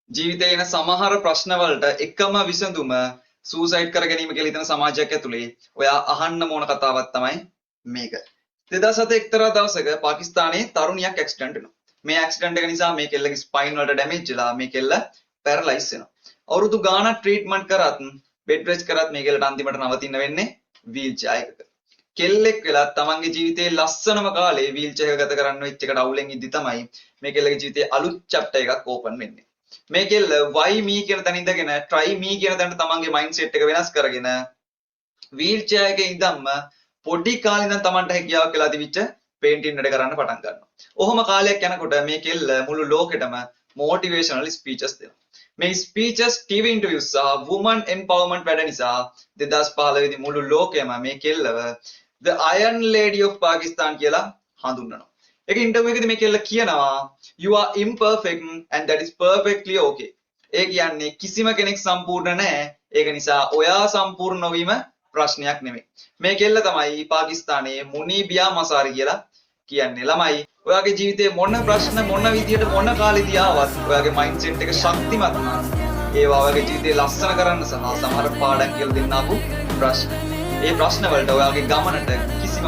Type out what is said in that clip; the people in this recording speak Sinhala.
ජීවිතේ එන සමහර ප්‍රශ්න වලට එකම විසඳුම සූසයිඩ් කර ගැනීම කියලා හිතන සමාජයක් ඇතුලේ ඔයා අහන්න ඕන කතාවක් තමයි මේක. 2007 එක්තරා දවසක පාකිස්තානයේ තරුණියක් ඇක්සිඩන්ට් වෙනවා. මේ ඇක්සිඩන්ට් එක නිසා මේ කෙල්ලගේ ස්පයින් වලට ඩැමේජ් වෙලා මේ කෙල්ල පැරලයිස් වෙනවා. අවුරුදු ගාණක් ට්‍රීට්මන්ට් කරත් බෙඩ් රෙස්ට් කරත් මේ කෙල්ලට අන්තිමට නවතින්න වෙන්නේ වීල් චෙයාර් එකක. කෙල්ලෙක් වෙලා තමන්ගේ ජීවිතේ ලස්සනම කාලේ වීල් චෙයාර් එක ගත කරන්න වෙච්ච එකට අවුලෙන් ඉද්දි තමයි මේ කෙල්ලගේ ජීවිතේ අලුත් චැප්ටර් එකක් ඕපන් වෙන්නේ. මේ කෙල්ල why me කියන තැන ඉඳගෙන try me කියන තැනට තමන්ගේ මයින්ඩ්සෙට් එක වෙනස් කරගෙන වීල් චෙයාර් එකේ ඉඳන්ම පොඩි කාලේ ඉඳන් තමන්ට හැකියාවක් කියලා තිබිච්ච පේන්ටින් වැඩ කරන්න පටන් ගන්නවා. ඔහොම කාලයක් යනකොට මේ කෙල්ල මුළු ලෝකෙටම motivational speeches දෙනවා. මේ speeches TV interviews සහ women empowerment වැඩ නිසා 2015 දී මුළු ලෝකෙම මේ කෙල්ලව the iron lady of Pakistan කියලා හඳුන්වනවා. ඒක ඉන්ටර්වියු එකේදී මේ කෙල්ල කියනවා you are imperfect and that is perfectly okay. ඒ කියන්නේ කිසිම කෙනෙක් සම්පූර්ණ නැහැ. ඒක නිසා ඔයා සම්පූර්ණ නොවීම ප්‍රශ්නයක් නෙමෙයි. මේ කෙල්ල තමයි පාකිස්තානයේ මුනීබියා මසාරි කියලා කියන්නේ. ළමයි ඔයාගේ ජීවිතේ මොන ප්‍රශ්න මොන විදියට මොන කාලෙදී ආවත් ඔයාගේ මයින්ඩ්සෙට් එක ශක්තිමත් නම් ඒවා ඔයාගේ ජීවිතේ ලස්සන කරන්න සහ සමහර පාඩම් කියලා දෙන්න ආපු ප්‍රශ්න. ඒ ප්‍රශ්න වලට ඔයාගේ ගමනට කිසිම